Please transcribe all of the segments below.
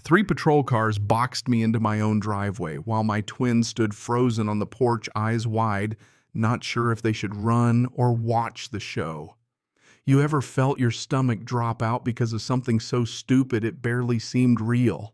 3 patrol cars boxed me into my own driveway while my twin stood frozen on the porch, eyes wide, not sure if they should run or watch the show. You ever felt your stomach drop out because of something so stupid it barely seemed real?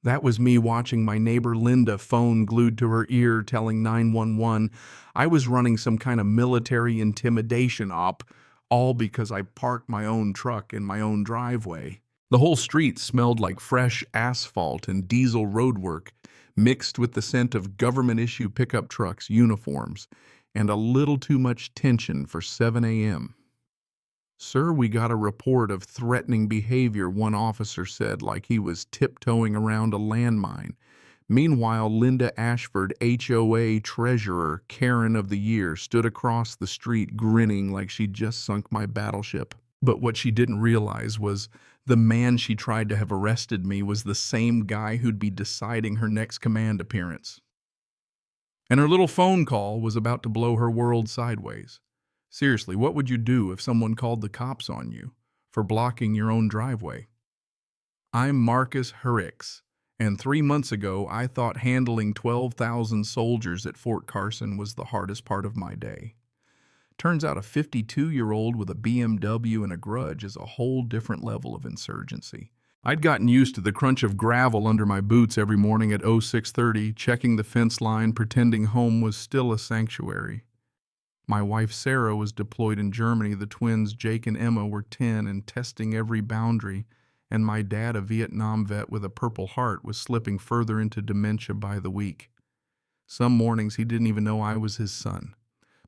That was me watching my neighbor Linda, phone glued to her ear, telling 911 I was running some kind of military intimidation op, all because I parked my own truck in my own driveway. The whole street smelled like fresh asphalt and diesel roadwork, mixed with the scent of government-issue pickup trucks' uniforms, and a little too much tension for 7 a.m. "Sir, we got a report of threatening behavior," one officer said, like he was tiptoeing around a landmine. Meanwhile, Linda Ashford, HOA Treasurer, Karen of the Year, stood across the street grinning like she'd just sunk my battleship. But what she didn't realize was the man she tried to have arrested me was the same guy who'd be deciding her next command appearance. And her little phone call was about to blow her world sideways. Seriously, what would you do if someone called the cops on you for blocking your own driveway? I'm Marcus Herricks, and 3 months ago I thought handling 12,000 soldiers at Fort Carson was the hardest part of my day. Turns out a 52-year-old with a BMW and a grudge is a whole different level of insurgency. I'd gotten used to the crunch of gravel under my boots every morning at 0630, checking the fence line, pretending home was still a sanctuary. My wife Sarah was deployed in Germany, the twins Jake and Emma were 10 and testing every boundary, and my dad, a Vietnam vet with a Purple Heart, was slipping further into dementia by the week. Some mornings he didn't even know I was his son.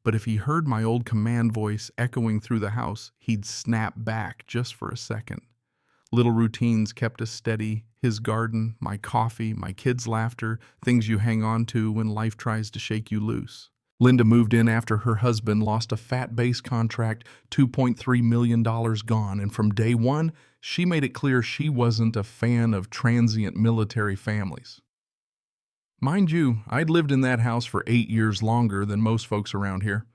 But if he heard my old command voice echoing through the house, he'd snap back just for a second. Little routines kept us steady: his garden, my coffee, my kids' laughter, things you hang on to when life tries to shake you loose. Linda moved in after her husband lost a fat base contract, $2.3 million gone, and from day one, she made it clear she wasn't a fan of transient military families. Mind you, I'd lived in that house for 8 years longer than most folks around here.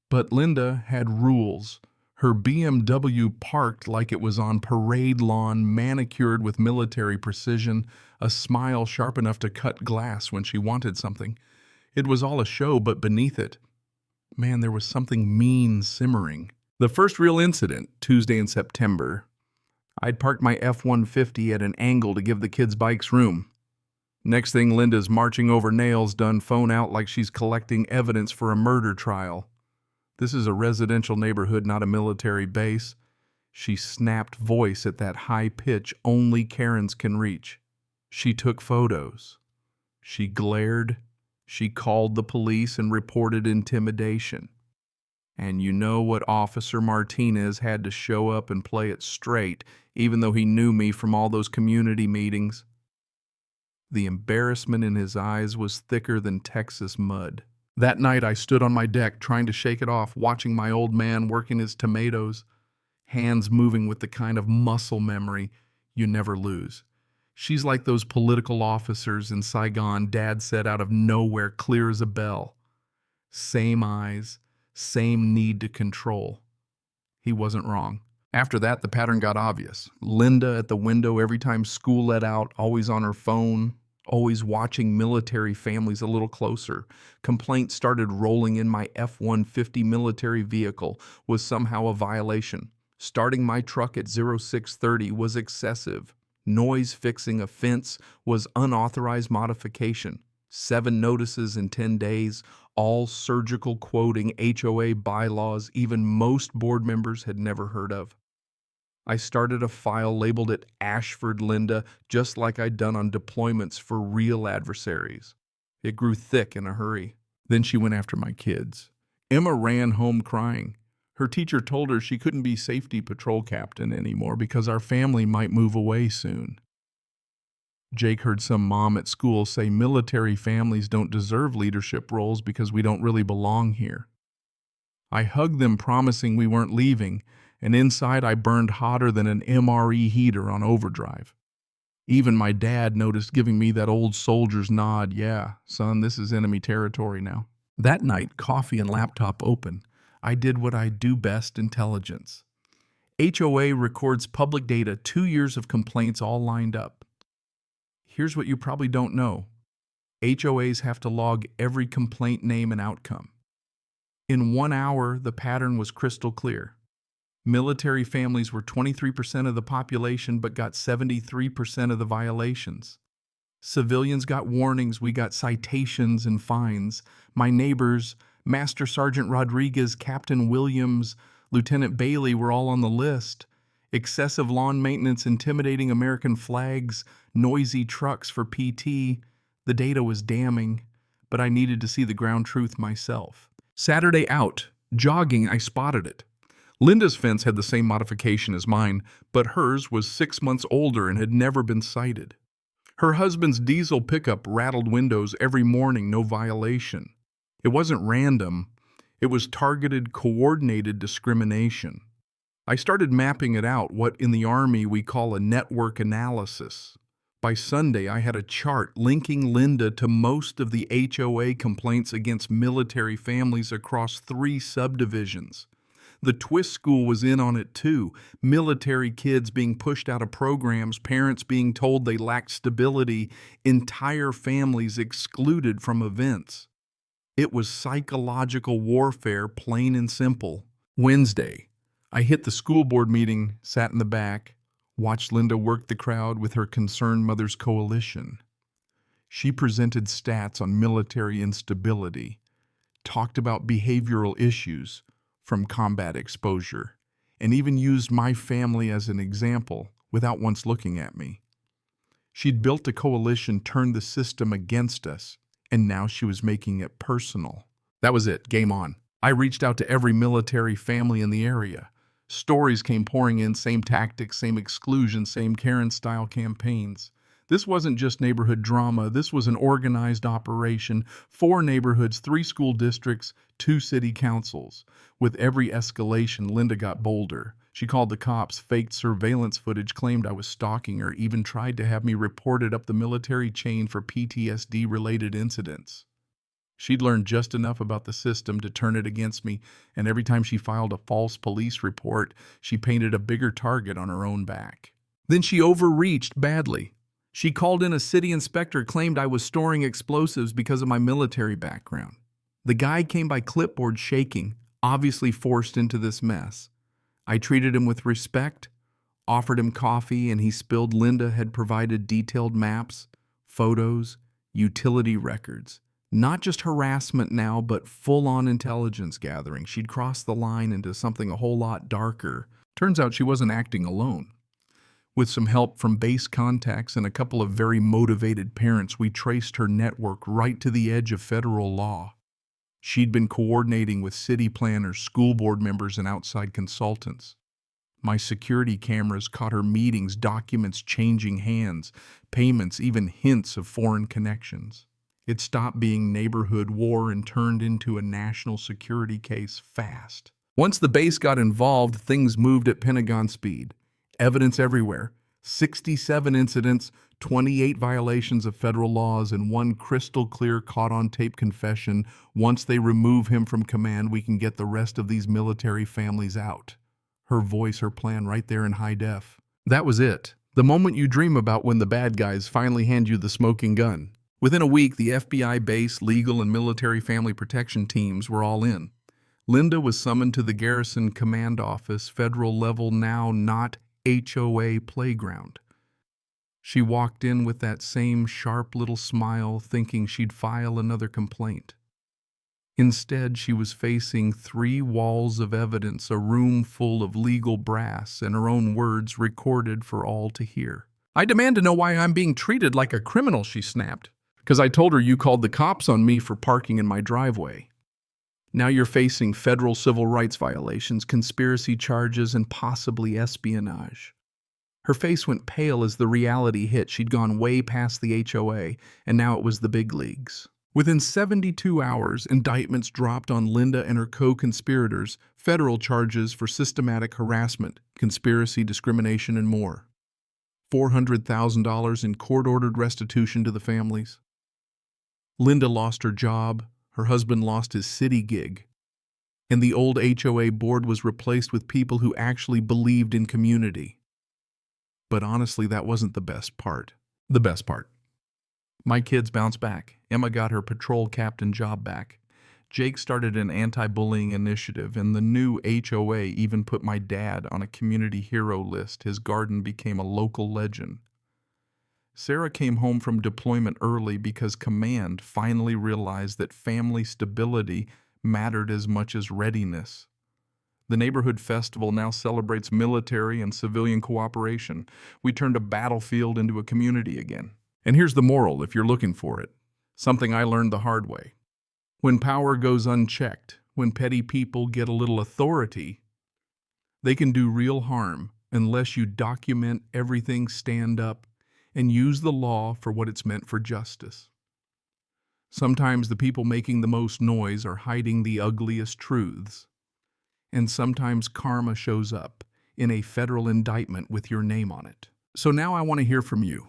But Linda had rules. Her BMW parked like it was on parade lawn, manicured with military precision, a smile sharp enough to cut glass when she wanted something. It was all a show, but beneath it, man, there was something mean simmering. The first real incident, Tuesday in September. I'd parked my F-150 at an angle to give the kids' bikes room. Next thing, Linda's marching over nails, done phone out like she's collecting evidence for a murder trial. This is a residential neighborhood, not a military base. She snapped voice at that high pitch only Karens can reach. She took photos. She glared. She called the police and reported intimidation. And you know what Officer Martinez had to show up and play it straight, even though he knew me from all those community meetings. The embarrassment in his eyes was thicker than Texas mud. That night I stood on my deck trying to shake it off, watching my old man working his tomatoes, hands moving with the kind of muscle memory you never lose. She's like those political officers in Saigon Dad said out of nowhere, clear as a bell. Same eyes, same need to control. He wasn't wrong. After that, the pattern got obvious. Linda at the window every time school let out, always on her phone, always watching military families a little closer. Complaints started rolling in. My F-150 military vehicle was somehow a violation. Starting my truck at 0630 was excessive. Noise fixing a fence was unauthorized modification. 7 notices in 10 days, all surgical quoting HOA bylaws even most board members had never heard of. I started a file, labeled it Ashford Linda, just like I'd done on deployments for real adversaries. It grew thick in a hurry. Then she went after my kids. Emma ran home crying. Her teacher told her she couldn't be safety patrol captain anymore because our family might move away soon. Jake heard some mom at school say military families don't deserve leadership roles because we don't really belong here. I hugged them, promising we weren't leaving, and inside I burned hotter than an MRE heater on overdrive. Even my dad noticed, giving me that old soldier's nod. Yeah, son, this is enemy territory now. That night, coffee and laptop open, I did what I do best: intelligence. HOA records public data, 2 years of complaints all lined up. Here's what you probably don't know. HOAs have to log every complaint name and outcome. In 1 hour, the pattern was crystal clear. Military families were 23% of the population but got 73% of the violations. Civilians got warnings, we got citations and fines. My neighbors, Master Sergeant Rodriguez, Captain Williams, Lieutenant Bailey were all on the list. Excessive lawn maintenance, intimidating American flags, noisy trucks for PT. The data was damning, but I needed to see the ground truth myself. Saturday out, jogging, I spotted it. Linda's fence had the same modification as mine, but hers was 6 months older and had never been sighted. Her husband's diesel pickup rattled windows every morning, no violation. It wasn't random. It was targeted, coordinated discrimination. I started mapping it out, what in the Army we call a network analysis. By Sunday, I had a chart linking Linda to most of the HOA complaints against military families across 3 subdivisions. The Twist School was in on it too. Military kids being pushed out of programs, parents being told they lacked stability, entire families excluded from events. It was psychological warfare, plain and simple. Wednesday, I hit the school board meeting, sat in the back, watched Linda work the crowd with her Concerned Mothers Coalition. She presented stats on military instability, talked about behavioral issues from combat exposure, and even used my family as an example without once looking at me. She'd built a coalition, turned the system against us, and now she was making it personal. That was it, game on. I reached out to every military family in the area. Stories came pouring in, same tactics, same exclusion, same Karen-style campaigns. This wasn't just neighborhood drama. This was an organized operation. 4 neighborhoods, 3 school districts, 2 city councils. With every escalation, Linda got bolder. She called the cops, faked surveillance footage, claimed I was stalking her, even tried to have me reported up the military chain for PTSD-related incidents. She'd learned just enough about the system to turn it against me, and every time she filed a false police report, she painted a bigger target on her own back. Then she overreached badly. She called in a city inspector, claimed I was storing explosives because of my military background. The guy came by clipboard shaking, obviously forced into this mess. I treated him with respect, offered him coffee, and he spilled Linda had provided detailed maps, photos, utility records. Not just harassment now, but full-on intelligence gathering. She'd crossed the line into something a whole lot darker. Turns out she wasn't acting alone. With some help from base contacts and a couple of very motivated parents, we traced her network right to the edge of federal law. She'd been coordinating with city planners, school board members, and outside consultants. My security cameras caught her meetings, documents changing hands, payments, even hints of foreign connections. It stopped being neighborhood war and turned into a national security case fast. Once the base got involved, things moved at Pentagon speed. Evidence everywhere. 67 incidents, 28 violations of federal laws, and 1 crystal-clear caught-on-tape confession. Once they remove him from command, we can get the rest of these military families out. Her voice, her plan, right there in high def. That was it. The moment you dream about when the bad guys finally hand you the smoking gun. Within a week, the FBI base, legal, and military family protection teams were all in. Linda was summoned to the Garrison Command Office, federal level now, not HOA playground. She walked in with that same sharp little smile, thinking she'd file another complaint. Instead, she was facing 3 walls of evidence, a room full of legal brass, and her own words recorded for all to hear. "I demand to know why I'm being treated like a criminal," she snapped. "Because I told her you called the cops on me for parking in my driveway. Now you're facing federal civil rights violations, conspiracy charges, and possibly espionage." Her face went pale as the reality hit. She'd gone way past the HOA, and now it was the big leagues. Within 72 hours, indictments dropped on Linda and her co-conspirators, federal charges for systematic harassment, conspiracy, discrimination, and more. $400,000 in court-ordered restitution to the families. Linda lost her job, her husband lost his city gig, and the old HOA board was replaced with people who actually believed in community. But honestly, that wasn't the best part. The best part. My kids bounced back. Emma got her patrol captain job back. Jake started an anti-bullying initiative, and the new HOA even put my dad on a community hero list. His garden became a local legend. Sarah came home from deployment early because Command finally realized that family stability mattered as much as readiness. The neighborhood festival now celebrates military and civilian cooperation. We turned a battlefield into a community again. And here's the moral, if you're looking for it. Something I learned the hard way. When power goes unchecked, when petty people get a little authority, they can do real harm unless you document everything, stand up, and use the law for what it's meant for justice. Sometimes the people making the most noise are hiding the ugliest truths. And sometimes karma shows up in a federal indictment with your name on it. So now I want to hear from you.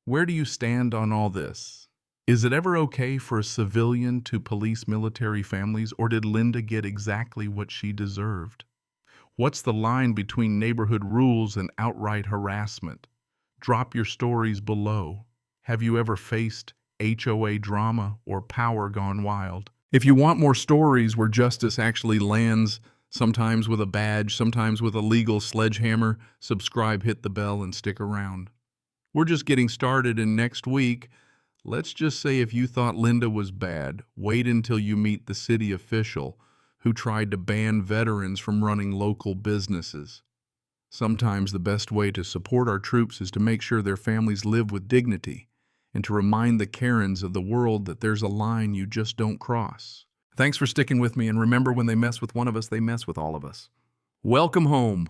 Where do you stand on all this? Is it ever okay for a civilian to police military families, or did Linda get exactly what she deserved? What's the line between neighborhood rules and outright harassment? Drop your stories below. Have you ever faced HOA drama or power gone wild? If you want more stories where justice actually lands, sometimes with a badge, sometimes with a legal sledgehammer, subscribe, hit the bell, and stick around. We're just getting started, and next week, let's just say if you thought Linda was bad, wait until you meet the city official who tried to ban veterans from running local businesses. Sometimes the best way to support our troops is to make sure their families live with dignity and to remind the Karens of the world that there's a line you just don't cross. Thanks for sticking with me, and remember, when they mess with one of us, they mess with all of us. Welcome home.